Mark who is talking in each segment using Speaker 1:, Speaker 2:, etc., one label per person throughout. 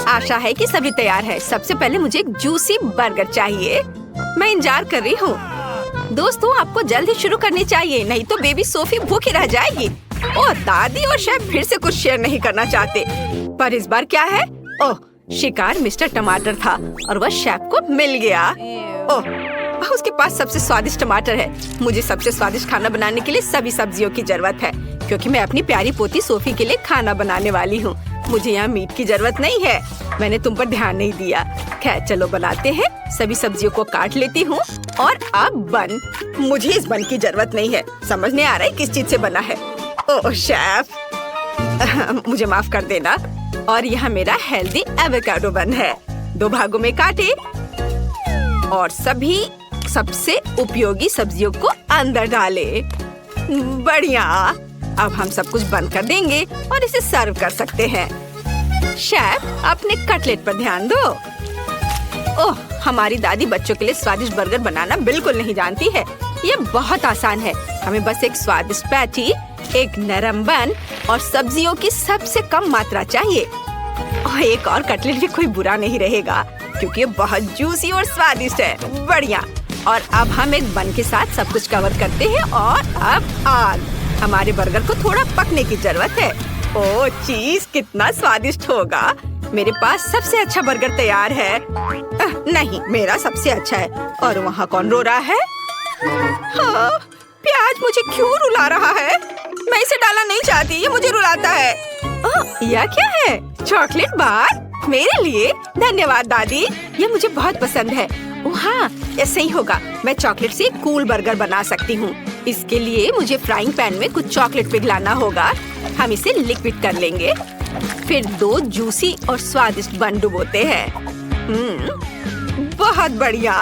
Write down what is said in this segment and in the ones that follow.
Speaker 1: आशा है कि सभी तैयार है। सबसे पहले मुझे एक जूसी बर्गर चाहिए। मैं इंतजार कर रही हूँ। दोस्तों, आपको जल्द ही शुरू करनी चाहिए, नहीं तो बेबी सोफी भूखी रह जाएगी। ओह, दादी और शेफ फिर से कुछ शेयर नहीं करना चाहते। पर इस बार क्या है? ओह, शिकार मिस्टर टमाटर था और वह शेफ को मिल गया। ओह, उसके पास सबसे स्वादिष्ट टमाटर है। मुझे सबसे स्वादिष्ट खाना बनाने के लिए सभी सब्जियों की जरूरत है, क्योंकि मैं अपनी प्यारी पोती सोफी के लिए खाना बनाने वाली हूँ। मुझे यहाँ मीट की जरूरत नहीं है। मैंने तुम पर ध्यान नहीं दिया। खैर, चलो बनाते हैं। सभी सब्जियों को काट लेती हूँ और अब बन। मुझे इस बन की जरूरत नहीं है। समझ नहीं आ रहा है किस चीज से बना है। ओह शेफ, मुझे माफ कर देना। और यहाँ मेरा हेल्दी एवोकाडो बन है। 2 भागों में काटे और सभी सबसे उपयोगी सब्जियों को अंदर डाले। बढ़िया। अब हम सब कुछ बंद कर देंगे और इसे सर्व कर सकते हैं। शेफ, अपने कटलेट पर ध्यान दो। ओह, हमारी दादी बच्चों के लिए स्वादिष्ट बर्गर बनाना बिल्कुल नहीं जानती है। ये बहुत आसान है। हमें बस एक स्वादिष्ट पैटी, एक नरम बन और सब्जियों की सबसे कम मात्रा चाहिए। और एक और कटलेट भी कोई बुरा नहीं रहेगा, क्योंकि ये बहुत जूसी और स्वादिष्ट है। बढ़िया। और अब हम एक बन के साथ सब कुछ कवर करते हैं। और अब आग। हमारे बर्गर को थोड़ा पकने की जरूरत है। ओह चीज, कितना स्वादिष्ट होगा। मेरे पास सबसे अच्छा बर्गर तैयार है। नहीं, मेरा सबसे अच्छा है। और वहाँ कौन रो रहा है? हाँ, प्याज मुझे क्यों रुला रहा है? मैं इसे डालना नहीं चाहती, ये मुझे रुलाता है। यह क्या है? चॉकलेट बार मेरे लिए? धन्यवाद दादी, ये मुझे बहुत पसंद है। हाँ, ऐसे ही होगा। मैं चॉकलेट से कूल बर्गर बना सकती हूँ। इसके लिए मुझे फ्राइंग पैन में कुछ चॉकलेट पिघलाना होगा। हम इसे लिक्विड कर लेंगे। फिर 2 जूसी और स्वादिष्ट बन डुबोते हैं। बहुत बढ़िया।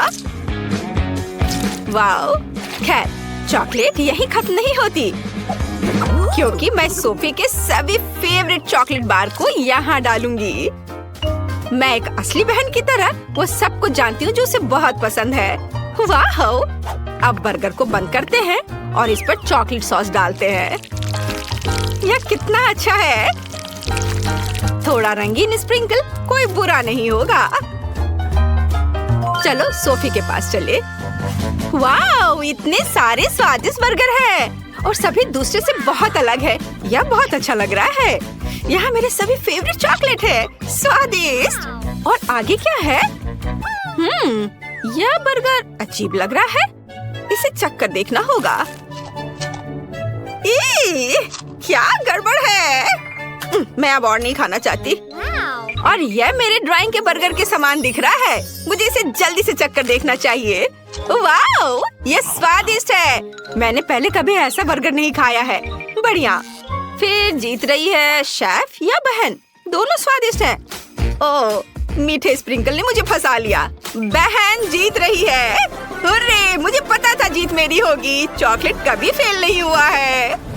Speaker 1: वाओ। खैर, चॉकलेट यही खत्म नहीं होती, क्योंकि मैं सोफी के सभी फेवरेट चॉकलेट बार को यहाँ डालूंगी। मैं एक असली बहन की तरह वो सब कुछ जानती हूँ जो उसे बहुत पसंद है। वाह! अब बर्गर को बंद करते हैं और इस पर चॉकलेट सॉस डालते हैं। यह कितना अच्छा है। थोड़ा रंगीन स्प्रिंकल कोई बुरा नहीं होगा। चलो सोफी के पास चले। वाह! इतने सारे स्वादिष्ट बर्गर हैं और सभी दूसरे से बहुत अलग है। यह बहुत अच्छा लग रहा है। यहाँ मेरे सभी फेवरेट चॉकलेट है। स्वादिष्ट। और आगे क्या है? यह बर्गर अजीब लग रहा है। इसे चख कर देखना होगा। क्या गड़बड़ है? मैं अब और नहीं खाना चाहती। और यह मेरे ड्राइंग के बर्गर के समान दिख रहा है। मुझे इसे जल्दी से चख कर देखना चाहिए। वाओ! यह स्वादिष्ट है। मैंने पहले कभी ऐसा बर्गर नहीं खाया है। बढ़िया। फिर जीत रही है शेफ या बहन? दोनों स्वादिष्ट हैं। ओह, मीठे स्प्रिंकल ने मुझे फंसा लिया। बहन जीत रही है। हुर्रे! मुझे पता था जीत मेरी होगी। चॉकलेट कभी फेल नहीं हुआ है।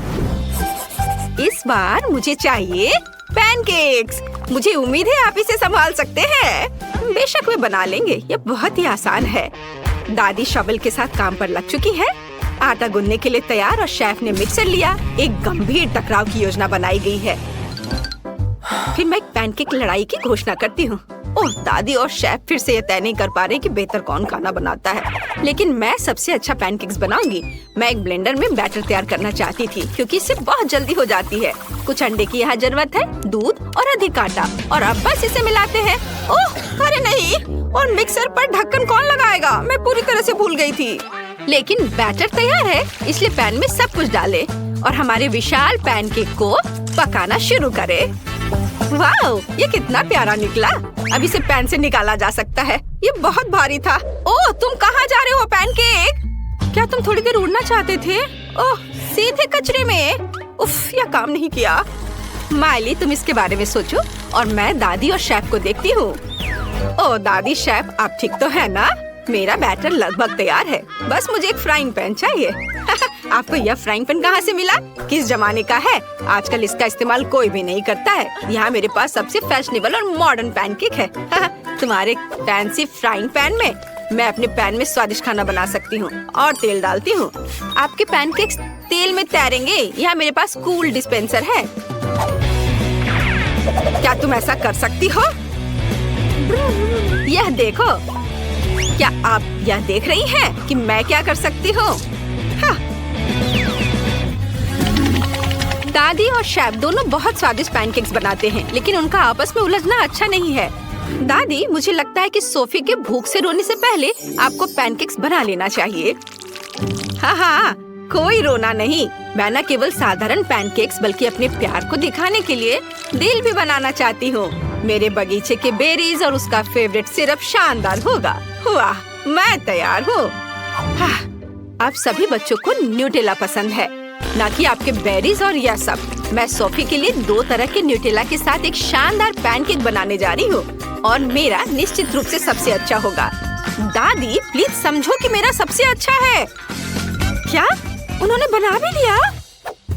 Speaker 1: इस बार मुझे चाहिए पैनकेक्स। मुझे उम्मीद है आप इसे संभाल सकते हैं। बेशक वे बना लेंगे। ये बहुत ही आसान है। दादी शॉवल के साथ काम पर लग चुकी है। आटा गूंदने के लिए तैयार और शेफ ने मिक्सर लिया। एक गंभीर टकराव की योजना बनाई गई है। फिर मैं एक पैनकेक लड़ाई की घोषणा करती हूँ। ओह, दादी और शेफ फिर से ये तय नहीं कर पा रहे कि बेहतर कौन खाना बनाता है, लेकिन मैं सबसे अच्छा पैनकेक्स बनाऊंगी। मैं एक ब्लेंडर में बैटर तैयार करना चाहती थी, क्योंकि इससे बहुत जल्दी हो जाती है। कुछ अंडे की यहाँ जरूरत है, दूध और अधिक आटा, और अब बस इसे मिलाते हैं। ओह, अरे नहीं! और मिक्सर पर ढक्कन कौन लगाएगा? मैं पूरी तरह से भूल गई थी। लेकिन बैटर तैयार है, इसलिए पैन में सब कुछ डाले और हमारे विशाल पैनकेक को पकाना शुरू करें। वाओ! ये कितना प्यारा निकला। अब इसे पैन से निकाला जा सकता है। ये बहुत भारी था। ओह, तुम कहाँ जा रहे हो पैनकेक? क्या तुम थोड़ी देर उड़ना चाहते थे? ओह, सीधे कचरे में। उफ, यह काम नहीं किया। माइली, तुम इसके बारे में सोचो और मैं दादी और शेफ को देखती हूँ। ओह दादी, शेफ आप ठीक तो है ना? मेरा बैटर लगभग तैयार है। बस मुझे एक फ्राइंग पैन चाहिए। आपको यह फ्राइंग पैन कहाँ से मिला? किस जमाने का है? आजकल इसका इस्तेमाल कोई भी नहीं करता है। यहाँ मेरे पास सबसे फैशनेबल और मॉडर्न पैनकेक है। तुम्हारे फैंसी फ्राइंग पैन में मैं अपने पैन में स्वादिष्ट खाना बना सकती हूँ और तेल डालती हूँ। आपके पैनकेक्स तेल में तैरेंगे। यहाँ मेरे पास कूल डिस्पेंसर है। क्या तुम ऐसा कर सकती हो? यह देखो, क्या आप यह देख रही हैं कि मैं क्या कर सकती हूँ? हाँ। दादी और शेफ दोनों बहुत स्वादिष्ट पैनकेक्स बनाते हैं, लेकिन उनका आपस में उलझना अच्छा नहीं है। दादी, मुझे लगता है कि सोफी के भूख से रोने से पहले आपको पैनकेक्स बना लेना चाहिए। हाँ, कोई रोना नहीं। मैं न केवल साधारण पैनकेक्स बल्कि अपने प्यार को दिखाने के लिए दिल भी बनाना चाहती हूँ। मेरे बगीचे के बेरीज और उसका फेवरेट सिरप शानदार होगा। वाह, मैं तैयार हूँ। हाँ, आप सभी बच्चों को न्यूटेला पसंद है, न कि आपके बेरीज और यह सब। मैं सोफी के लिए 2 तरह के न्यूटेला के साथ एक शानदार पैनकेक बनाने जा रही हूँ और मेरा निश्चित रूप से सबसे अच्छा होगा। दादी, प्लीज समझो कि मेरा सबसे अच्छा है। क्या उन्होंने बना भी लिया?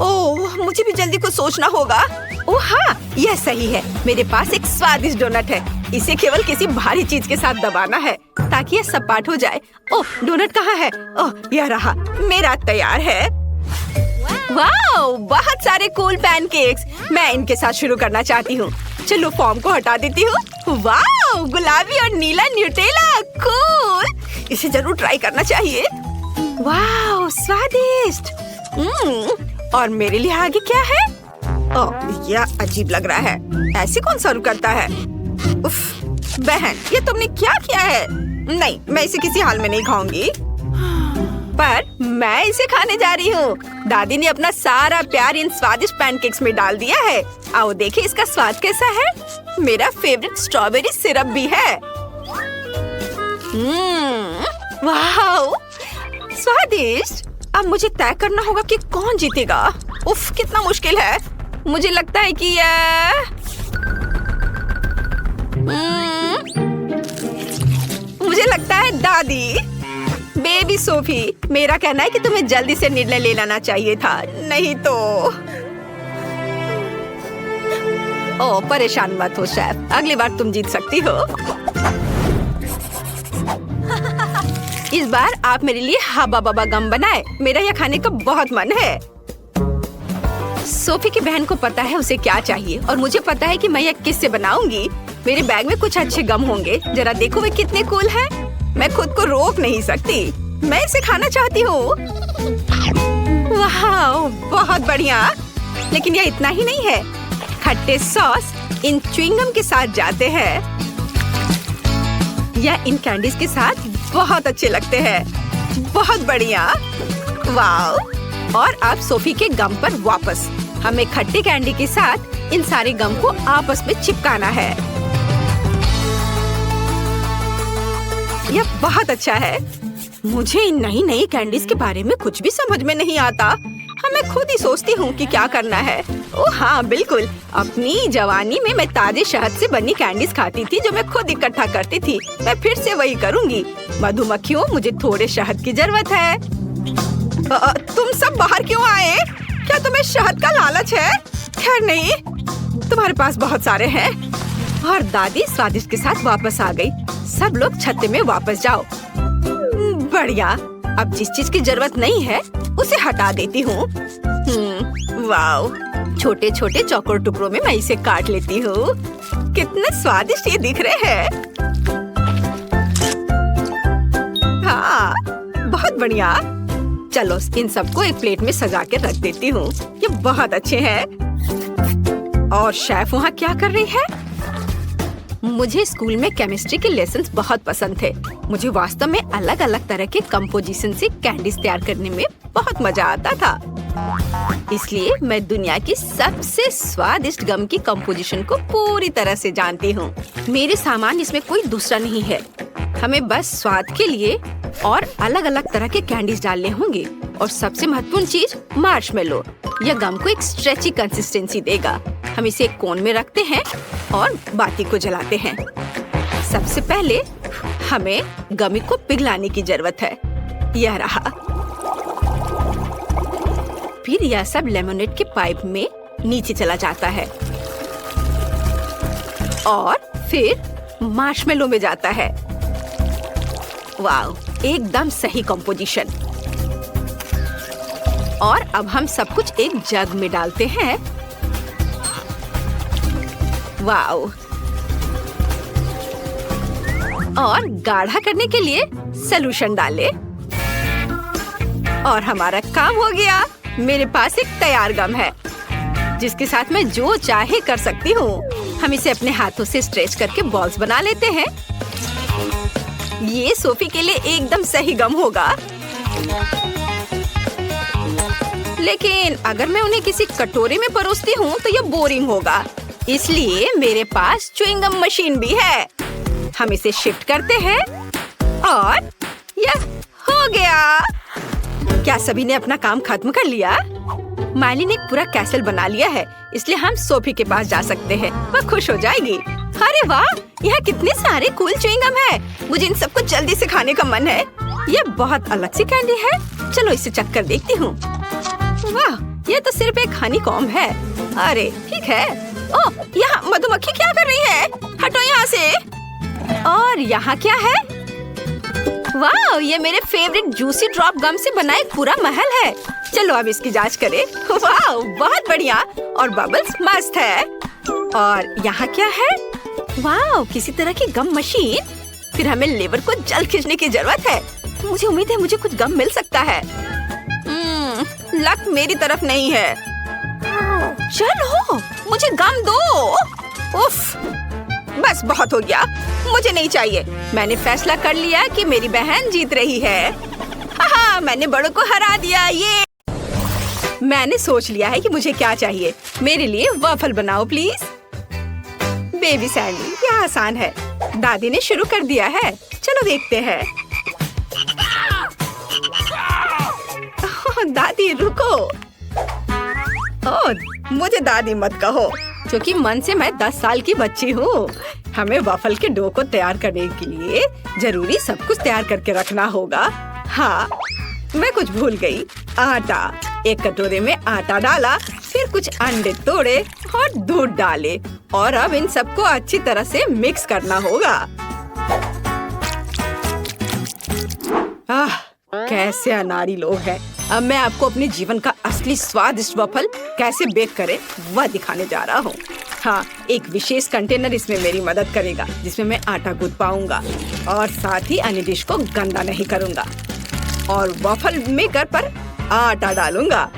Speaker 1: ओह, मुझे भी जल्दी कुछ सोचना होगा। ओह हाँ, यह सही है। मेरे पास एक स्वादिष्ट डोनट है। इसे केवल किसी भारी चीज के साथ दबाना है ताकि यह सपाट हो जाए। ओह, डोनट कहाँ है? ओह, यह रहा। मेरा तैयार है। वाओ, बहुत सारे कूल पैनकेक्स। मैं इनके साथ शुरू करना चाहती हूँ। चलो फॉर्म को हटा देती हूँ। वाओ, गुलाबी और नीला न्यूटेला, कूल। इसे जरूर ट्राई करना चाहिए। वाओ, स्वादिष्ट। और मेरे लिए आगे क्या है? ओह, यह अजीब लग रहा है। ऐसे कौन सर्व करता है? उफ, बहन, ये तुमने क्या किया है? नहीं, मैं इसे किसी हाल में नहीं खाऊंगी। पर मैं इसे खाने जा रही हूँ। दादी ने अपना सारा प्यार इन स्वादिष्ट पैनकेक्स में डाल दिया है। आओ देखिए इसका स्वाद कैसा है। मेरा फेवरेट स्ट्रॉबेरी सिरप भी है। वाह, स्वादिष्ट। अब मुझे तय करना होगा कि कौन जीतेगा। उफ, कितना मुश्किल है। मुझे लगता है कि यह मुझे लगता है दादी। बेबी सोफी, मेरा कहना है कि तुम्हें जल्दी से निर्णय ले लेना चाहिए था, नहीं तो। ओह, परेशान मत हो शेफ, अगली बार तुम जीत सकती हो। इस बार आप मेरे लिए हबा बबा गम बनाए। मेरा यह खाने का बहुत मन है। सोफी की बहन को पता है उसे क्या चाहिए और मुझे पता है कि मैं यह किससे बनाऊंगी। मेरे बैग में कुछ अच्छे गम होंगे। जरा देखो वे कितने कूल हैं। मैं खुद को रोक नहीं सकती। मैं इसे खाना चाहती हूँ। वाह, बहुत बढ़िया। लेकिन यह इतना ही नहीं है। खट्टे सॉस इन च्युइंगम के साथ जाते हैं। यह इन कैंडीज के साथ बहुत अच्छे लगते हैं। बहुत बढ़िया। वाह, और अब सोफी के गम पर वापस। हमें खट्टे कैंडी के साथ इन सारे गम को आपस में चिपकाना है। यह बहुत अच्छा है। मुझे इन नई नई कैंडीज के बारे में कुछ भी समझ में नहीं आता। मैं खुद ही सोचती हूँ कि क्या करना है। ओह हाँ, बिल्कुल। अपनी जवानी में मैं ताजे शहद से बनी कैंडीज खाती थी जो मैं खुद इकट्ठा करती थी। मैं फिर से वही करूँगी। मधुमक्खियों, मुझे थोड़े शहद की जरूरत है। तुम सब बाहर क्यों आए? क्या तुम्हें शहद का लालच है? खैर नहीं, तुम्हारे पास बहुत सारे हैं। और दादी स्वादिष्ट के साथ वापस आ गई। सब लोग छत्ते में वापस जाओ। बढ़िया। अब जिस चीज की जरूरत नहीं है उसे हटा देती हूँ। वाओ, छोटे छोटे चौकोर टुकड़ों में मैं इसे काट लेती हूँ। कितने स्वादिष्ट ये दिख रहे हैं। हाँ, बहुत बढ़िया। चलो इन सबको एक प्लेट में सजा के रख देती हूँ। ये बहुत अच्छे हैं। और शेफ वहाँ क्या कर रही है? मुझे स्कूल में केमिस्ट्री के लेसन्स बहुत पसंद थे। मुझे वास्तव में अलग अलग तरह के कंपोजिशन से कैंडीज तैयार करने में बहुत मजा आता था। इसलिए मैं दुनिया की सबसे स्वादिष्ट गम की कंपोजिशन को पूरी तरह से जानती हूँ। मेरे सामान इसमें कोई दूसरा नहीं है। हमें बस स्वाद के लिए और अलग अलग तरह के कैंडीज डालने होंगे। और सबसे महत्वपूर्ण चीज मार्शमेलो। यह गम को एक स्ट्रेची कंसिस्टेंसी देगा। हम इसे एक कोन में रखते हैं और बाती को जलाते हैं। सबसे पहले हमें गमी को पिघलाने की जरूरत है। यह रहा। फिर यह सब लेमोनेड के पाइप में नीचे चला जाता है और फिर मार्शमेलो में जाता है। वाव, एकदम सही कंपोजिशन। और अब हम सब कुछ एक जग में डालते हैं। वाव, और गाढ़ा करने के लिए सोल्यूशन डाले और हमारा काम हो गया। मेरे पास एक तैयार गम है जिसके साथ मैं जो चाहे कर सकती हूँ। हम इसे अपने हाथों से स्ट्रेच करके बॉल्स बना लेते हैं। ये सोफी के लिए एकदम सही गम होगा। लेकिन अगर मैं उन्हें किसी कटोरे में परोसती हूँ तो ये बोरिंग होगा। इसलिए मेरे पास च्युइंग गम मशीन भी है। हम इसे शिफ्ट करते हैं और यह हो गया। क्या सभी ने अपना काम खत्म कर लिया? माइली ने एक पूरा कैसल बना लिया है, इसलिए हम सोफी के पास जा सकते हैं। वह खुश हो जाएगी। अरे वाह, यहाँ कितने सारे कूल च्युइंग गम है। मुझे इन सबको जल्दी से खाने का मन है। ये बहुत अलग सी कैंडी है। चलो इसे चख कर देखती हूँ। वाह, ये तो सिर्फ एक हनी कॉम्ब है। अरे ठीक है। ओह, यहाँ मधुमक्खी क्या कर रही है? हटो यहाँ से। और यहाँ क्या है? वाह, ये मेरे फेवरेट जूसी ड्रॉप गम से बना एक पूरा महल है। चलो अब इसकी जांच करें। वाह, बहुत बढ़िया और बबल्स मस्त है। और यहाँ क्या है? वाह, किसी तरह की गम मशीन। फिर हमें लेवर को जल्द खींचने की जरूरत है। मुझे उम्मीद है मुझे कुछ गम मिल सकता है। लक मेरी तरफ नहीं है। चलो मुझे गम दो। उफ, बस बहुत हो गया। मुझे नहीं चाहिए। मैंने फैसला कर लिया कि मेरी बहन जीत रही है। हाँ, मैंने बड़ों को हरा दिया। ये मैंने सोच लिया है कि मुझे क्या चाहिए। मेरे लिए वॉफल बनाओ प्लीज। बेबी सैंडी, यह आसान है। दादी ने शुरू कर दिया है। चलो देखते हैं। दादी रुको। ओह, मुझे दादी मत कहो, क्योंकि मन से मैं 10 साल की बच्ची हूँ। हमें वॉफल के डो को तैयार करने के लिए जरूरी सब कुछ तैयार करके रखना होगा। हाँ, मैं कुछ भूल गई। आटा, एक कटोरे में आटा डाला, फिर कुछ अंडे तोड़े और दूध डाले और अब इन सबको अच्छी तरह से मिक्स करना होगा। कैसे अनाड़ी लोग हैं। अब मैं आपको अपने जीवन का असली स्वादिष्ट वॉफल कैसे बेक करें वह दिखाने जा रहा हूँ। हाँ, एक विशेष कंटेनर इसमें मेरी मदद करेगा, जिसमें मैं आटा गूंथ पाऊंगा और साथ ही अन्य डिश को गंदा नहीं करूंगा। और वॉफल मेकर पर आटा डालूंगा।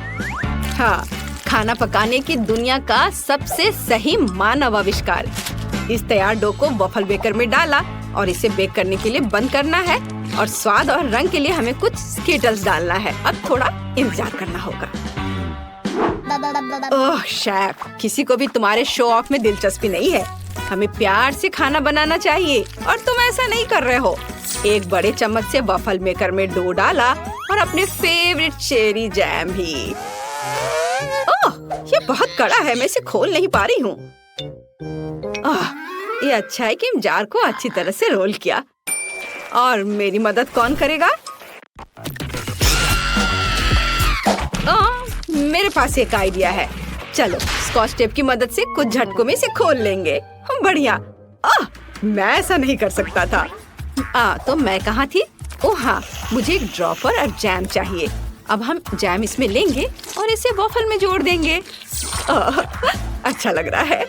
Speaker 1: हाँ, खाना पकाने की दुनिया का सबसे सही मानव आविष्कार। इस तैयार डो को वॉफल बेकर में डाला और इसे बेक करने के लिए बंद करना है। और स्वाद और रंग के लिए हमें कुछ स्किटल्स डालना है। अब थोड़ा इंतजार करना होगा। ओह शेफ, किसी को भी तुम्हारे शो ऑफ में दिलचस्पी नहीं है। हमें प्यार से खाना बनाना चाहिए और तुम ऐसा नहीं कर रहे हो। एक बड़े चम्मच से वॉफल मेकर में डो डाला और अपने फेवरेट चेरी जैम भी। ओह, ये बहुत कड़ा है, मैं इसे खोल नहीं पा रही हूँ। ये अच्छा है कि जार को अच्छी तरह से रोल किया। और मेरी मदद कौन करेगा? मेरे पास एक आइडिया है। चलो स्कॉच टेप की मदद से कुछ झटकों में इसे खोल लेंगे। बढ़िया। मैं ऐसा नहीं कर सकता था। तो मैं कहाँ थी? ओह हाँ, मुझे एक ड्रॉपर और जैम चाहिए। अब हम जैम इसमें लेंगे और इसे वॉफल में जोड़ देंगे। अच्छा लग रहा है।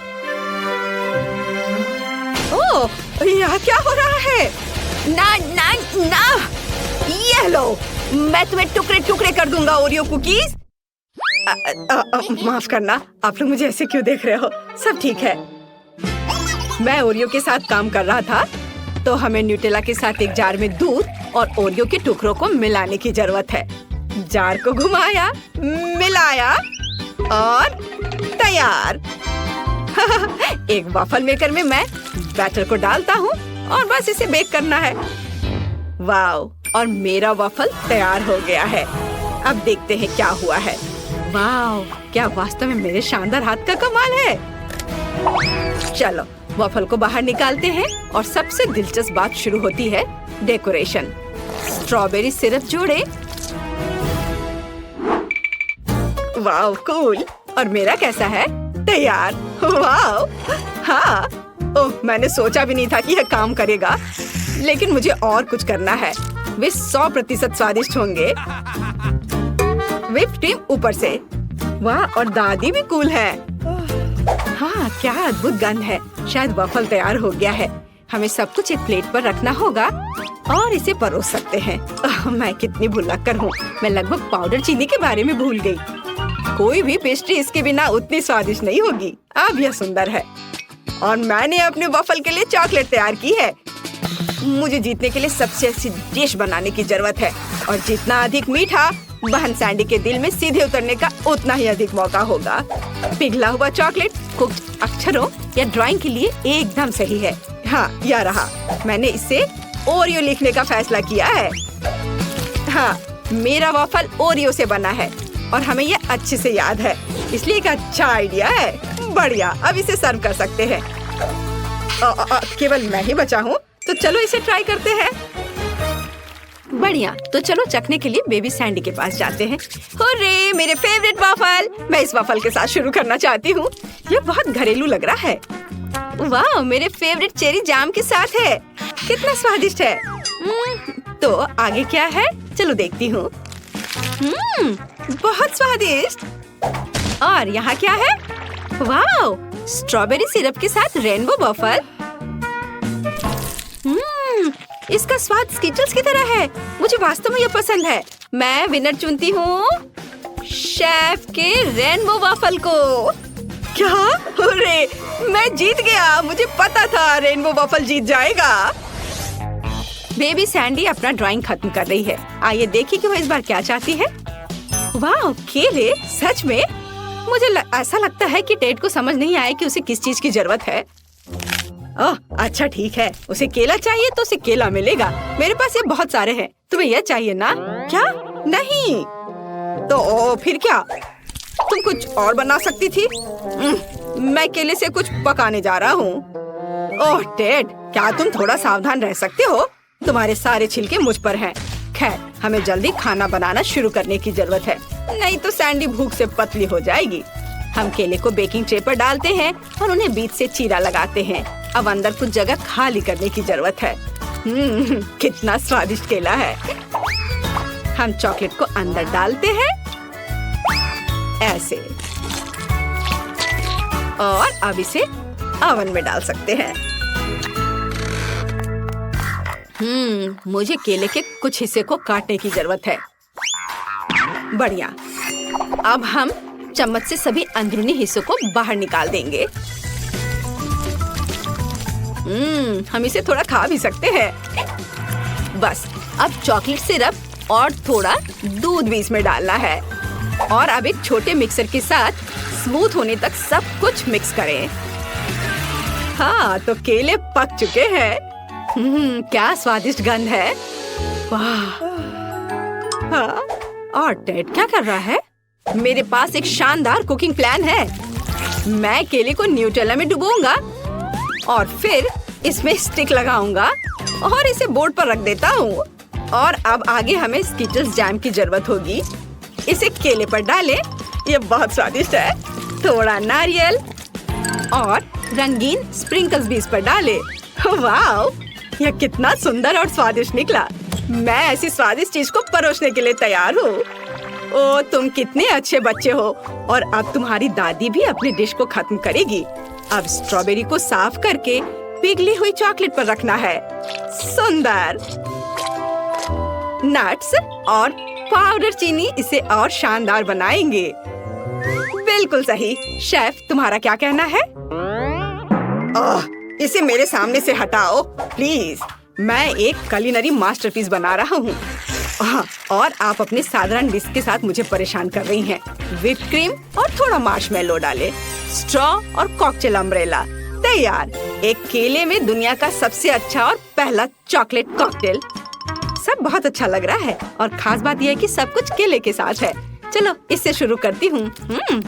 Speaker 1: ओह, यहाँ क्या हो रहा है? ना ना ना, ये लो, मैं तुम्हें टुकड़े टुकड़े कर दूंगा ओरियो कुकीज। माफ करना, आप लोग मुझे ऐसे क्यों देख रहे हो? सब ठीक है। मैं ओरियो के साथ काम कर रहा था, तो हमें न्यूटेला के साथ एक जार में दूध और ओरियो के टुकड़ों को मिलाने की जरूरत है। जार को घुमाया, मिलाया और तैयार। एक वॉफल मेकर में मैं बैटर को डालता हूँ और बस इसे बेक करना है। वाओ, और मेरा वॉफल तैयार हो गया है। अब देखते हैं क्या हुआ है। वाओ, क्या वास्तव में मेरे शानदार हाथ का कमाल है। चलो वॉफल को बाहर निकालते हैं और सबसे दिलचस्प बात शुरू होती है, डेकोरेशन। स्ट्रॉबेरी सिरप जोड़े। Wow cool. और मेरा कैसा है? तैयार। वाओ, हाँ। ओह, मैंने सोचा भी नहीं था कि यह काम करेगा, लेकिन मुझे और कुछ करना है। वे 100% स्वादिष्ट होंगे। व्हिप क्रीम ऊपर से। वाह, और दादी भी कूल है। हाँ, क्या अद्भुत गंध है। शायद वॉफल तैयार हो गया है। हमें सब कुछ एक प्लेट पर रखना होगा और इसे परोस सकते हैं। मैं कितनी भुलक्कड़ हूँ, मैं लगभग पाउडर चीनी के बारे में भूल गई। कोई भी पेस्ट्री इसके बिना उतनी स्वादिष्ट नहीं होगी। अब यह सुंदर है और मैंने अपने वॉफल के लिए चॉकलेट तैयार की है। मुझे जीतने के लिए सबसे अच्छी डिश बनाने की जरूरत है और जितना अधिक मीठा बहन सैंडी के दिल में सीधे उतरने का उतना ही अधिक मौका होगा। पिघला हुआ चॉकलेट कुछ अक्षरों या ड्राइंग के लिए एकदम सही है। हाँ, यह रहा। मैंने इसे ओरियो लिखने का फैसला किया है। हाँ, मेरा वॉफल ओरियो से बना है और हमें यह अच्छे से याद है, इसलिए एक अच्छा आइडिया है। बढ़िया, अब इसे सर्व कर सकते हैं। केवल मैं ही बचा हूँ, तो चलो इसे ट्राई करते हैं। बढ़िया, तो चलो चखने के लिए बेबी सैंडी के पास जाते हैं। हुर्रे, मेरे फेवरेट वॉफल! मैं इस वॉफल के साथ शुरू करना चाहती हूँ। यह बहुत घरेलू लग रहा है। वाह, मेरे फेवरेट चेरी जाम के साथ है। कितना स्वादिष्ट है। तो आगे क्या है, चलो देखती हूँ। बहुत स्वादिष्ट। और यहाँ क्या है? वाह, स्ट्रॉबेरी सिरप के साथ रेनबो वॉफल। इसका स्वाद स्किटल्स की तरह है। मुझे वास्तव में यह पसंद है। मैं विनर चुनती हूँ शेफ के रेनबो वॉफल को। क्या? अरे, मैं जीत गया। मुझे पता था रेनबो वॉफल जीत जाएगा। बेबी सैंडी अपना ड्राइंग खत्म कर रही है। आइए देखिए कि वो इस बार क्या चाहती है। वाह, केले! सच में मुझे ऐसा लगता है कि टेड को समझ नहीं आया कि उसे किस चीज की जरूरत है। ओह, अच्छा ठीक है। उसे केला चाहिए तो उसे केला मिलेगा। मेरे पास ये बहुत सारे हैं। तुम्हें यह चाहिए ना? क्या? नहीं तो फिर क्या? तुम कुछ और बना सकती थी। मैं केले से कुछ पकाने जा रहा हूँ। ओह टेड, क्या तुम थोड़ा सावधान रह सकते हो? तुम्हारे सारे छिलके मुझ पर हैं। खैर, हमें जल्दी खाना बनाना शुरू करने की जरूरत है, नहीं तो सैंडी भूख से पतली हो जाएगी। हम केले को बेकिंग ट्रे पर डालते हैं और उन्हें बीच से चीरा लगाते हैं। अब अंदर कुछ जगह खाली करने की जरूरत है। कितना स्वादिष्ट केला है। हम चॉकलेट को अंदर डालते हैं ऐसे, और अब इसे ओवन में डाल सकते हैं। मुझे केले के कुछ हिस्से को काटने की जरूरत है। बढ़िया। अब हम चम्मच से सभी अंदरूनी हिस्सों को बाहर निकाल देंगे। हम इसे थोड़ा खा भी सकते हैं। बस, अब चॉकलेट सिरप और थोड़ा दूध भी इसमें डालना है और अब एक छोटे मिक्सर के साथ स्मूथ होने तक सब कुछ मिक्स करें। हाँ, तो केले पक चुके हैं। क्या स्वादिष्ट गंध है। वाह। हाँ, और टेड क्या कर रहा है? मेरे पास एक शानदार कुकिंग प्लान है। मैं केले को न्यूटेला में डुबोऊंगा और फिर इसमें स्टिक लगाऊंगा और इसे बोर्ड पर रख देता हूँ। और अब आगे हमें स्किटल्स जैम की जरूरत होगी। इसे केले पर डालें। ये बहुत स्वादिष्ट है। थोड़ा नारियल और रंगीन स्प्रिंकल्स भी इस पर डालें। वाह, यह कितना सुंदर और स्वादिष्ट निकला। मैं ऐसी स्वादिष्ट चीज को परोसने के लिए तैयार हूँ। ओ, तुम कितने अच्छे बच्चे हो। और अब तुम्हारी दादी भी अपनी डिश को खत्म करेगी। अब स्ट्रॉबेरी को साफ करके पिघली हुई चॉकलेट पर रखना है। सुंदर। नट्स और पाउडर चीनी इसे और शानदार बनाएंगे। बिल्कुल सही। शेफ, तुम्हारा क्या कहना है? इसे मेरे सामने से हटाओ प्लीज। मैं एक कुलिनरी मास्टरपीस बना रहा हूँ। और आप अपने साधारण डिश के साथ मुझे परेशान कर रही हैं। व्हिप क्रीम और थोड़ा मार्शमेलो डालें। स्ट्रॉ और कॉकटेल अम्ब्रेला तैयार। एक केले में दुनिया का सबसे अच्छा और पहला चॉकलेट कॉकटेल। सब बहुत अच्छा लग रहा है और खास बात यह है कि सब कुछ केले के साथ है। चलो इससे शुरू करती हूँ।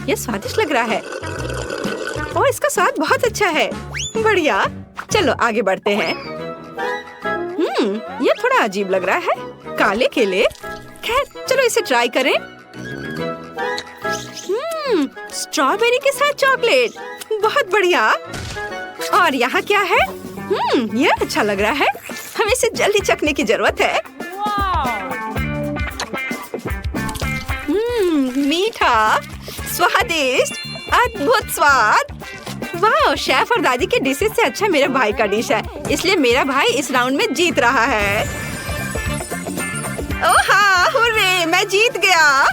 Speaker 1: यह स्वादिष्ट लग रहा है और इसका स्वाद बहुत अच्छा है। बढ़िया, चलो आगे बढ़ते हैं। यह थोड़ा अजीब लग रहा है। काले केले। खैर, चलो इसे ट्राई करें। स्ट्रॉबेरी के साथ चॉकलेट, बहुत बढ़िया। और यहाँ क्या है? यह अच्छा लग रहा है। हमें इसे जल्दी चखने की जरूरत है। मीठा, स्वादिष्ट, अद्भुत स्वाद। वाह, शेफ और दादी के डिशेस से अच्छा मेरे भाई का डिश है, इसलिए मेरा भाई इस राउंड में जीत रहा है। ओह हाँ, हुर्रे, मैं जीत गया।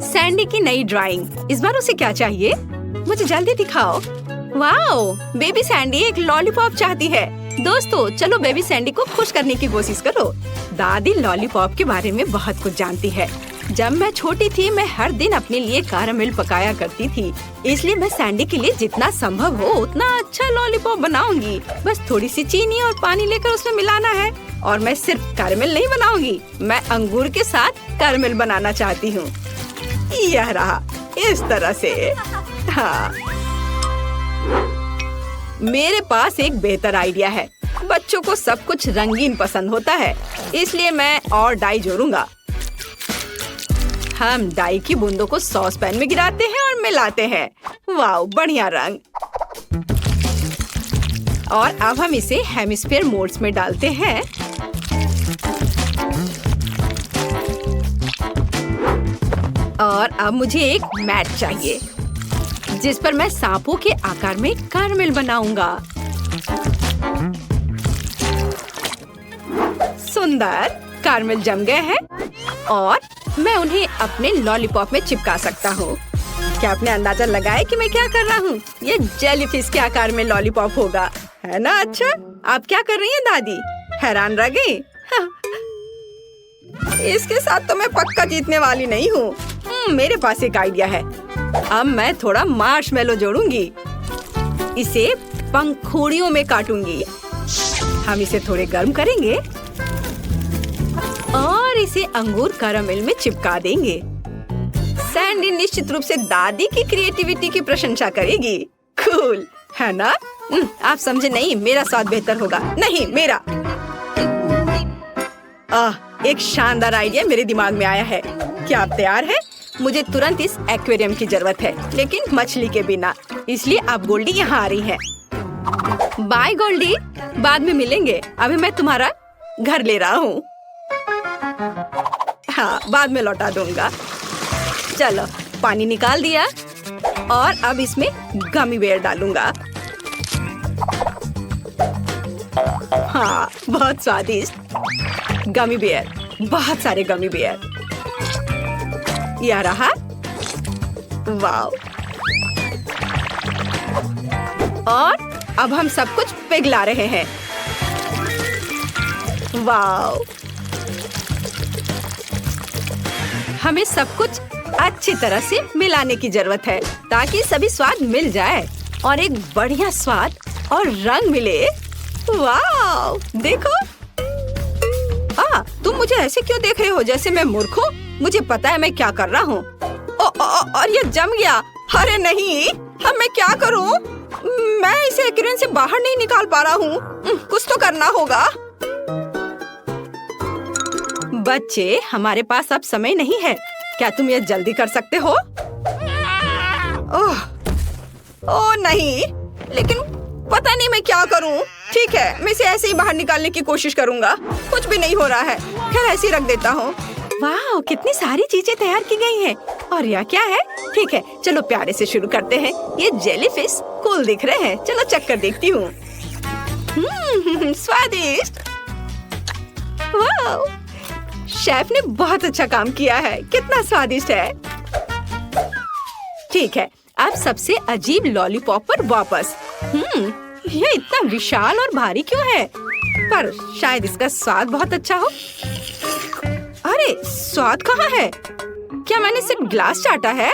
Speaker 1: सैंडी की नई ड्राइंग। इस बार उसे क्या चाहिए? मुझे जल्दी दिखाओ। वाओ, बेबी सैंडी एक लॉलीपॉप चाहती है। दोस्तों, चलो बेबी सैंडी को खुश करने की कोशिश करो। दादी लॉलीपॉप के बारे में बहुत कुछ जानती है। जब मैं छोटी थी, मैं हर दिन अपने लिए कैरामेल पकाया करती थी, इसलिए मैं सैंडी के लिए जितना संभव हो उतना अच्छा लॉलीपॉप बनाऊंगी। बस थोड़ी सी चीनी और पानी लेकर उसमें मिलाना है। और मैं सिर्फ कैरामेल नहीं बनाऊंगी, मैं अंगूर के साथ कैरामेल बनाना चाहती हूँ। यह रहा, इस तरह से। हाँ, मेरे पास एक बेहतर आइडिया है। बच्चों को सब कुछ रंगीन पसंद होता है, इसलिए मैं और डाई जोड़ूंगा। हम डाई की बूंदों को सॉस पैन में गिराते हैं और मिलाते हैं। वाओ, बढ़िया रंग। और अब हम इसे हेमिस्फीयर मोल्ड्स में डालते हैं। और अब मुझे एक मैट चाहिए, जिस पर मैं सांपों के आकार में कैरामेल बनाऊंगा। सुंदर, कैरामेल जम गए हैं और मैं उन्हें अपने लॉलीपॉप में चिपका सकता हूँ। क्या आपने अंदाजा लगाया कि मैं क्या कर रहा हूँ? ये जेलीफिश के आकार में लॉलीपॉप होगा, है ना? अच्छा, आप क्या कर रही हैं दादी? हैरान रह गई? हाँ। इसके साथ तो मैं पक्का जीतने वाली नहीं हूँ। मेरे पास एक आइडिया है। अब मैं थोड़ा मार्शमेलो जोड़ूंगी। इसे पंखुड़ियों में काटूंगी। हम इसे थोड़े गर्म करेंगे और इसे अंगूर कैरामेल में चिपका देंगे। सैंडी निश्चित रूप से दादी की क्रिएटिविटी की प्रशंसा करेगी। कूल, है ना? आप समझे नहीं, मेरा स्वाद बेहतर होगा। नहीं, मेरा। एक शानदार आइडिया मेरे दिमाग में आया है। क्या आप तैयार हैं? मुझे तुरंत इस एक्वेरियम की जरूरत है, लेकिन मछली के बिना। इसलिए अब गोल्डी यहाँ आ रही है। बाय गोल्डी, बाद में मिलेंगे। अभी मैं तुम्हारा घर ले रहा हूँ। हाँ, बाद में लौटा दूंगा। चलो, पानी निकाल दिया और अब इसमें गमी बेयर डालूंगा। हाँ, बहुत स्वादिष्ट गमी बेयर, बहुत सारे गमी बेयर। यह रहा। वाओ। और अब हम सब कुछ पिघला रहे हैं। वाओ। हमें सब कुछ अच्छी तरह से मिलाने की जरूरत है ताकि सभी स्वाद मिल जाए और एक बढ़िया स्वाद और रंग मिले। वाओ, देखो। तुम मुझे ऐसे क्यों देख रहे हो जैसे मैं मूर्ख हूँ? मुझे पता है मैं क्या कर रहा हूँ। और ये जम गया। अरे नहीं, अब मैं क्या करूँ? मैं इसे एक्वेरियम से बाहर नहीं निकाल पा रहा हूँ। कुछ तो करना होगा। बच्चे, हमारे पास अब समय नहीं है। क्या तुम ये जल्दी कर सकते हो? ओह नहीं, लेकिन पता नहीं मैं क्या करूं। ठीक है, मैं इसे ऐसे ही बाहर निकालने की कोशिश करूंगा। कुछ भी नहीं हो रहा है। खैर, ऐसे ही रख देता हूँ। वाह, कितनी सारी चीजें तैयार की गई हैं। और यह क्या है? ठीक है, चलो प्यारे से शुरू करते हैं। ये जेलीफिश कूल दिख रहे हैं। चलो चेक कर देखती हूँ। स्वादिष्ट। वाह, शेफ ने बहुत अच्छा काम किया है। कितना स्वादिष्ट है। ठीक है, अब सबसे अजीब लॉलीपॉप पर वापस। यह इतना विशाल और भारी क्यों है? पर शायद इसका स्वाद बहुत अच्छा हो। अरे, स्वाद कहाँ है? क्या मैंने सिर्फ ग्लास चाटा है?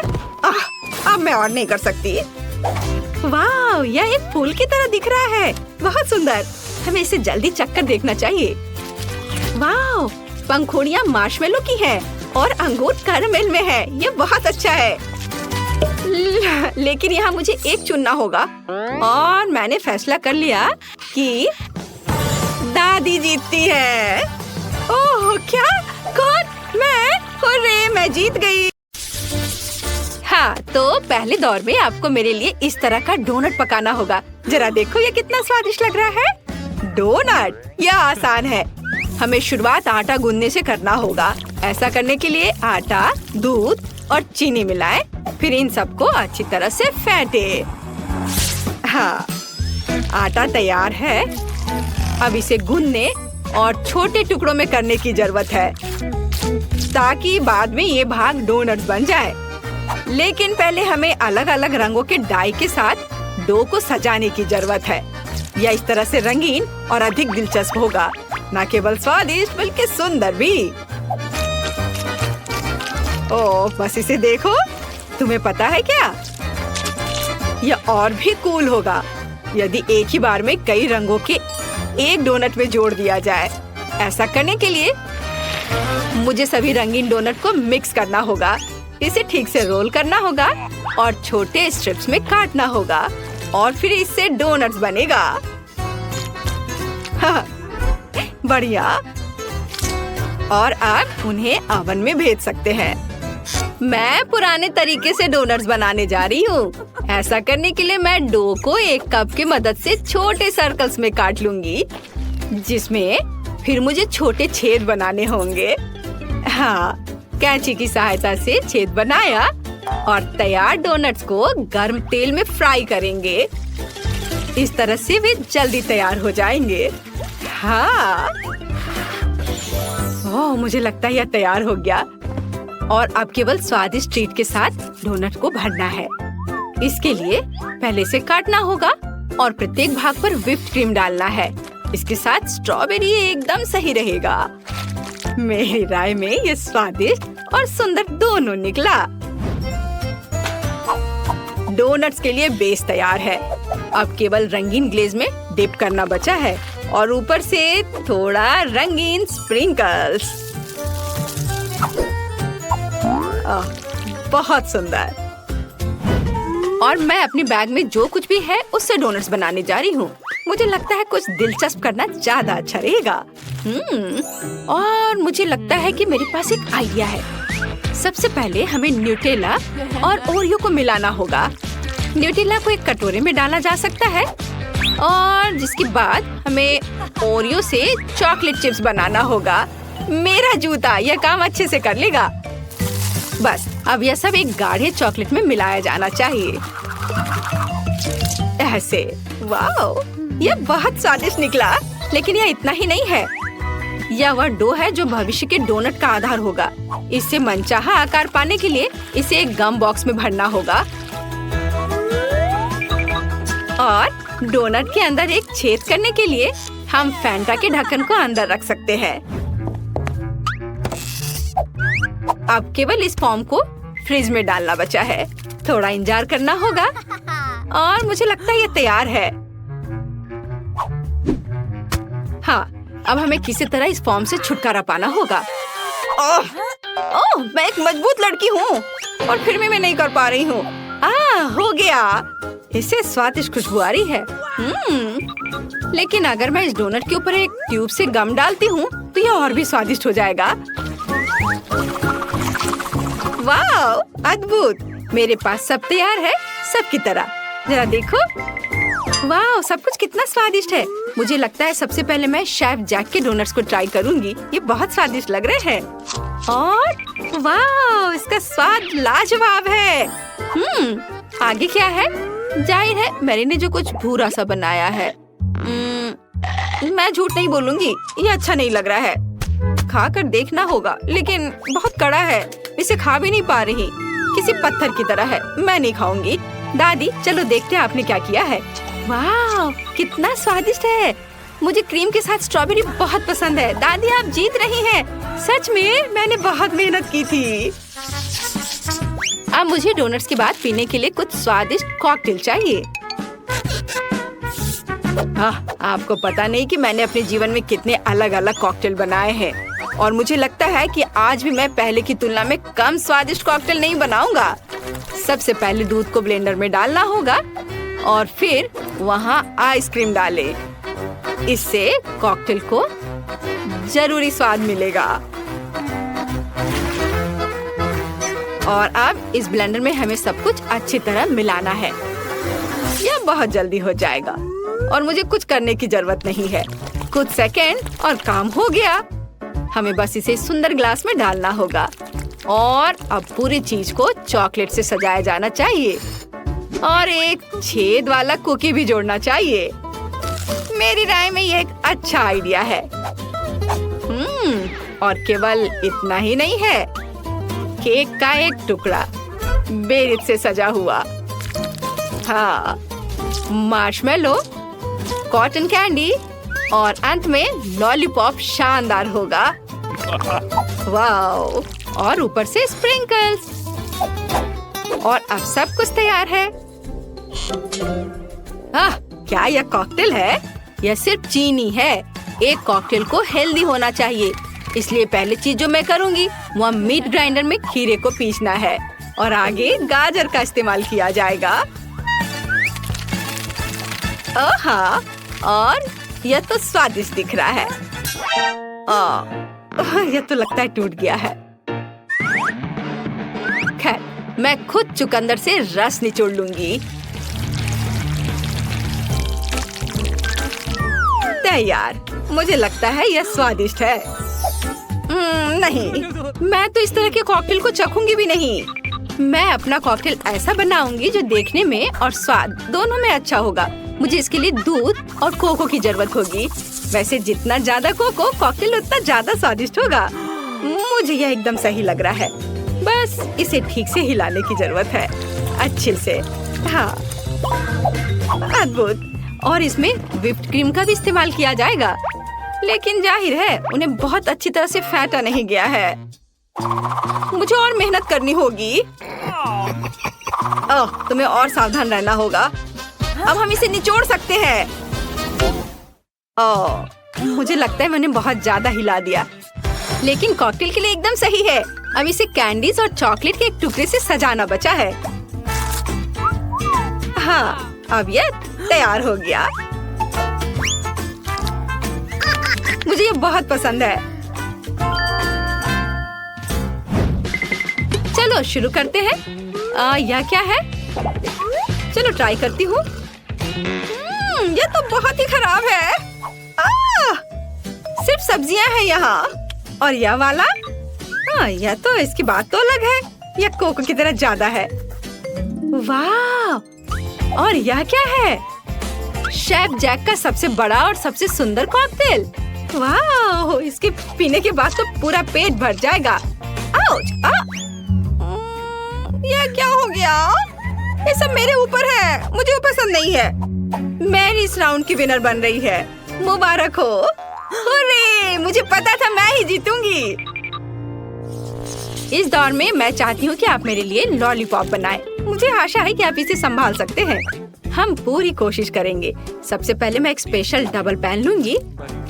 Speaker 1: अब मैं और नहीं कर सकती। वाह, यह एक फूल की तरह दिख रहा है। बहुत सुंदर। हमें इसे जल्दी चक्कर देखना चाहिए। वाह, पंखुड़ियाँ मार्शमेलो की हैं और अंगूर कैरामेल में है। ये बहुत अच्छा है। लेकिन यहाँ मुझे एक चुनना होगा और मैंने फैसला कर लिया कि दादी जीतती है। ओह, क्या? कौन? मैं? हुर्रे, मैं जीत गई। हाँ, तो पहले दौर में आपको मेरे लिए इस तरह का डोनट पकाना होगा। जरा देखो ये कितना स्वादिष्ट लग रहा है। डोनट, यह आसान है। हमें शुरुआत आटा गूंदने से करना होगा। ऐसा करने के लिए आटा, दूध और चीनी मिलाएं फिर इन सबको अच्छी तरह से फेंटे। हाँ, आटा तैयार है। अब इसे गूंदने और छोटे टुकड़ों में करने की जरूरत है ताकि बाद में ये भाग डोनट्स बन जाए। लेकिन पहले हमें अलग अलग रंगों के डाई के साथ डो को सजाने की जरूरत है। यह इस तरह से रंगीन और अधिक दिलचस्प होगा, न केवल स्वादिष्ट बल्कि सुंदर भी। ओह, बस इसे देखो। तुम्हें पता है क्या, यह और भी कूल होगा यदि एक ही बार में कई रंगों के एक डोनट में जोड़ दिया जाए। ऐसा करने के लिए मुझे सभी रंगीन डोनट को मिक्स करना होगा। इसे ठीक से रोल करना होगा और छोटे स्ट्रिप्स में काटना होगा और फिर इससे डोनट्स बनेगा। हाँ, बढ़िया। और आप उन्हें ओवन में भेज सकते हैं। मैं पुराने तरीके से डोनट्स बनाने जा रही हूँ। ऐसा करने के लिए मैं डो को एक कप की मदद से छोटे सर्कल्स में काट लूंगी, जिसमें फिर मुझे छोटे छेद बनाने होंगे। हाँ, कैंची की सहायता से छेद बनाया और तैयार डोनट्स को गर्म तेल में फ्राई करेंगे। इस तरह से वे जल्दी तैयार हो जाएंगे। हाँ, ओह, मुझे लगता है यह तैयार हो गया। और अब केवल स्वादिष्ट ट्रीट के साथ डोनट को भरना है। इसके लिए पहले से काटना होगा और प्रत्येक भाग पर व्हिप्ड क्रीम डालना है। इसके साथ स्ट्रॉबेरी एकदम सही रहेगा। मेरी राय में ये स्वादिष्ट और सुंदर दोनों निकला। डोनट्स के लिए बेस तैयार है। अब केवल रंगीन ग्लेज में डिप करना बचा है और ऊपर से थोड़ा रंगीन स्प्रिंकल्स। बहुत सुंदर। और मैं अपनी बैग में जो कुछ भी है उससे डोनट्स बनाने जा रही हूँ। मुझे लगता है कुछ दिलचस्प करना ज्यादा अच्छा रहेगा। और मुझे लगता है कि मेरे पास एक आइडिया है। सबसे पहले हमें न्यूटेला और ओरियो को मिलाना होगा। न्यूटेला को एक कटोरे में डाला जा सकता है और जिसके बाद हमें ओरियो से चॉकलेट चिप्स बनाना होगा। मेरा जूता यह काम अच्छे से कर लेगा। बस अब यह सब एक गाढ़े चॉकलेट में मिलाया जाना चाहिए। ऐसे। वाओ, यह बहुत स्वादिष्ट निकला। लेकिन यह इतना ही नहीं है। यह वह डो है जो भविष्य के डोनट का आधार होगा। इससे मनचाहा आकार पाने के लिए इसे एक गम बॉक्स में भरना होगा और डोनट के अंदर एक छेद करने के लिए हम फैंटा के ढक्कन को अंदर रख सकते हैं। अब केवल इस फॉर्म को फ्रिज में डालना बचा है। थोड़ा इंतजार करना होगा और मुझे लगता है ये तैयार है। हाँ, अब हमें किसी तरह इस फॉर्म से छुटकारा पाना होगा। ओह, मैं एक मजबूत लड़की हूँ और फिर भी मैं नहीं कर पा रही हूँ। हो गया। इससे स्वादिष्ट खुशबू आ रही है। लेकिन अगर मैं इस डोनट के ऊपर एक ट्यूब से गम डालती हूँ तो यह और भी स्वादिष्ट हो जाएगा। वाह, अद्भुत। मेरे पास सब तैयार है, सबकी तरह। जरा देखो। वाह, सब कुछ कितना स्वादिष्ट है। मुझे लगता है सबसे पहले मैं शेफ जैक के डोनट्स को ट्राई करूंगी। ये बहुत स्वादिष्ट लग रहे हैं। और वाह, इसका स्वाद लाजवाब है। आगे क्या है? जाहिर है मैरी ने जो कुछ भूरा सा बनाया है। मैं झूठ नहीं बोलूंगी, ये अच्छा नहीं लग रहा है। खाकर देखना होगा, लेकिन बहुत कड़ा है। इसे खा भी नहीं पा रही। किसी पत्थर की तरह है। मैं नहीं खाऊंगी। दादी, चलो देखते हैं आपने क्या किया है। वाह, कितना स्वादिष्ट है। मुझे क्रीम के साथ स्ट्रॉबेरी बहुत पसंद है। दादी, आप जीत रही हैं। सच में मैंने बहुत मेहनत की थी। अब मुझे डोनट्स के बाद पीने के लिए कुछ स्वादिष्ट कॉकटेल चाहिए। आपको पता नहीं कि मैंने अपने जीवन में कितने अलग अलग कॉकटेल बनाए हैं और मुझे लगता है कि आज भी मैं पहले की तुलना में कम स्वादिष्ट कॉकटेल नहीं बनाऊंगा। सबसे पहले दूध को ब्लेंडर में डालना होगा और फिर वहाँ आइसक्रीम डालें। इससे कॉकटेल को जरूरी स्वाद मिलेगा। और अब इस ब्लेंडर में हमें सब कुछ अच्छी तरह मिलाना है। यह बहुत जल्दी हो जाएगा और मुझे कुछ करने की जरूरत नहीं है। कुछ सेकंड और काम हो गया। हमें बस इसे सुंदर ग्लास में डालना होगा और अब पूरी चीज को चॉकलेट से सजाया जाना चाहिए और एक छेद वाला कुकी भी जोड़ना चाहिए। मेरी राय में ये एक अच्छा आइडिया है। और केवल इतना ही नहीं है, केक का एक टुकड़ा बेरीज से सजा हुआ। हाँ, मार्शमेलो, कॉटन कैंडी और अंत में लॉलीपॉप शानदार होगा। वाओ! और ऊपर से स्प्रिंकल्स। और अब सब कुछ तैयार है। क्या यह कॉकटेल है? यह सिर्फ चीनी है। एक कॉकटेल को हेल्दी होना चाहिए, इसलिए पहली चीज जो मैं करूंगी वह मीट ग्राइंडर में खीरे को पीसना है और आगे गाजर का इस्तेमाल किया जाएगा। हाँ, और यह तो स्वादिष्ट दिख रहा है। यह तो लगता है टूट गया है। खैर, मैं खुद चुकंदर से रस निचोड़ लूंगी। तैयार। मुझे लगता है यह स्वादिष्ट है। नहीं, मैं तो इस तरह के कॉकटेल को चखूंगी भी नहीं। मैं अपना कॉकटेल ऐसा बनाऊंगी जो देखने में और स्वाद दोनों में अच्छा होगा। मुझे इसके लिए दूध और कोको की जरूरत होगी। वैसे जितना ज्यादा कोको कॉकटेल उतना ज्यादा स्वादिष्ट होगा। मुझे यह एकदम सही लग रहा है। बस इसे ठीक से हिलाने की जरूरत है, अच्छे से। हाँ, अद्भुत। और इसमें व्हिप्ड क्रीम का भी इस्तेमाल किया जाएगा, लेकिन जाहिर है उन्हें बहुत अच्छी तरह से फेंटा नहीं गया है। मुझे और मेहनत करनी होगी। तुम्हें और सावधान रहना होगा। अब हम इसे निचोड़ सकते हैं। मुझे लगता है मैंने बहुत ज्यादा हिला दिया, लेकिन कॉकटेल के लिए एकदम सही है। अब इसे कैंडीज और चॉकलेट के एक टुकड़े से सजाना बचा है। हाँ, अब यह तैयार हो गया। मुझे ये बहुत पसंद है। चलो शुरू करते हैं। यह क्या है? चलो ट्राई करती हूँ। ये तो बहुत ही खराब है। सिर्फ सब्जियां हैं यहाँ। और यह वाला? यह तो इसकी बात तो अलग है। यह कोको की तरह ज्यादा है। वाह! और यह क्या है? शेफ जैक का सबसे बड़ा और सबसे सुंदर कॉकटेल। वाह! इसके पीने के बाद तो पूरा पेट भर जाएगा। आउच! यह क्या हो गया? ये सब मेरे ऊपर है। मुझे वो पसंद नहीं है। मैरी इस राउंड की विनर बन रही है। मुबारक हो। हुर्रे! मुझे पता था मैं ही जीतूंगी। इस दौर में मैं चाहती हूँ कि आप मेरे लिए लॉलीपॉप बनाएं। मुझे आशा है कि आप इसे संभाल सकते हैं। हम पूरी कोशिश करेंगे। सबसे पहले मैं एक स्पेशल डबल पैन लूंगी।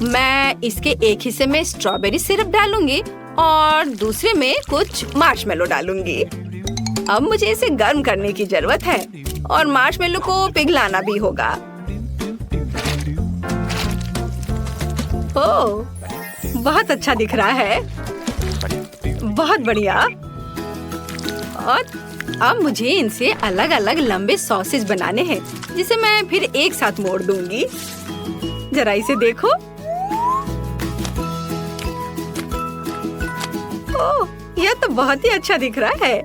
Speaker 1: मैं इसके एक हिस्से में स्ट्रॉबेरी सिरप डालूंगी और दूसरे में कुछ मार्शमेलो डालूंगी। अब मुझे इसे गर्म करने की जरूरत है और मार्शमेलो को पिघलाना भी होगा। ओह, बहुत अच्छा दिख रहा है। बहुत बढ़िया। और अब मुझे इनसे अलग अलग लंबे सॉसेज बनाने हैं, जिसे मैं फिर एक साथ मोड़ दूंगी। जरा इसे देखो। ओह, यह तो बहुत ही अच्छा दिख रहा है।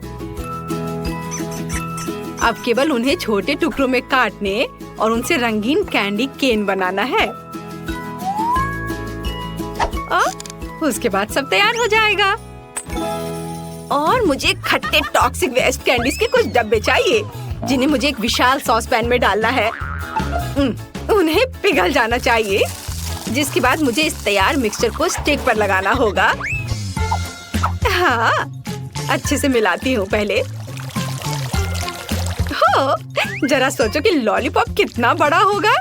Speaker 1: अब केवल उन्हें छोटे टुकड़ों में काटने और उनसे रंगीन कैंडी केन बनाना है। उसके बाद सब तैयार हो जाएगा। और मुझे खट्टे टॉक्सिक वेस्ट कैंडीज के कुछ डब्बे चाहिए, जिन्हें मुझे एक विशाल सॉस पैन में डालना है। उन्हें पिघल जाना चाहिए, जिसके बाद मुझे इस तैयार मिक्सचर को स्टिक पर लगाना होगा। हाँ, अच्छे से मिलाती हूँ पहले। हो, जरा सोचो कि लॉलीपॉप कितना बड़ा होगा।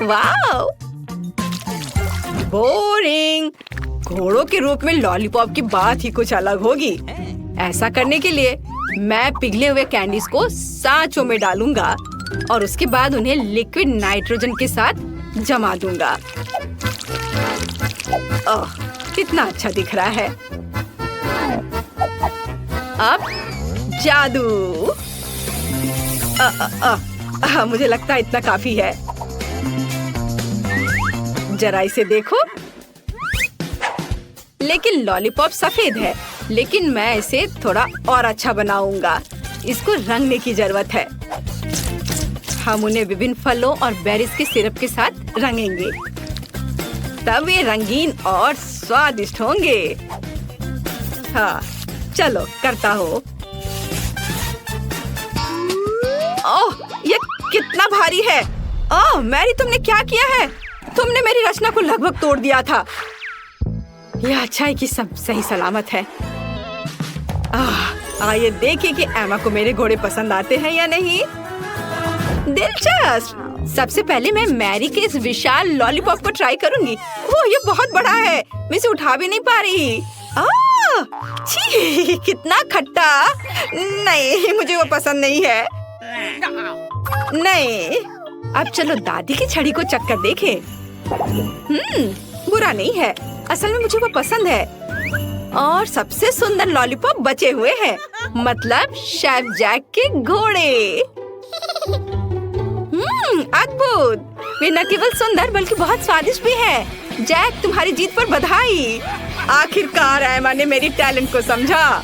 Speaker 1: वाओ! बोरिंग। घोड़ों के रूप में लॉलीपॉप की बात ही कुछ अलग होगी। ऐसा करने के लिए मैं पिघले हुए कैंडीज को सांचों में डालूंगा और उसके बाद उन्हें लिक्विड नाइट्रोजन के साथ जमा दूंगा। ओह, कितना अच्छा दिख रहा है। अब जादू। मुझे लगता है इतना काफी है। जरा इसे देखो। लेकिन लॉलीपॉप सफेद है। लेकिन मैं इसे थोड़ा और अच्छा बनाऊंगा। इसको रंगने की जरूरत है। हम उन्हें विभिन्न फलों और बेरीज के सिरप के साथ रंगेंगे, तब ये रंगीन और स्वादिष्ट होंगे। हाँ, चलो करता हूँ। ओह, ये कितना भारी है। ओह मैरी, तुमने क्या किया है? तुमने मेरी रचना को लगभग तोड़ दिया था। यह अच्छा है कि सब सही सलामत है। आइए देखिए कि एमा को मेरे घोड़े पसंद आते हैं या नहीं। दिलचस्प। सबसे पहले मैं मैरी के इस विशाल लॉलीपॉप को ट्राई करूंगी। ओह, ये बहुत बड़ा है, मैं इसे उठा भी नहीं पा रही। छी, कितना खट्टा। नहीं, मुझे वो पसंद नहीं है। नहीं, अब चलो दादी की छड़ी को चक्कर देखें। बुरा नहीं है, असल में मुझे वो पसंद है। और सबसे सुंदर लॉलीपॉप बचे हुए हैं, मतलब शेफ जैक के घोड़े। अद्भुत। वे न केवल सुंदर बल्कि बहुत स्वादिष्ट भी है। जैक, तुम्हारी जीत पर बधाई। आखिरकार एमा ने मेरी टैलेंट को समझा।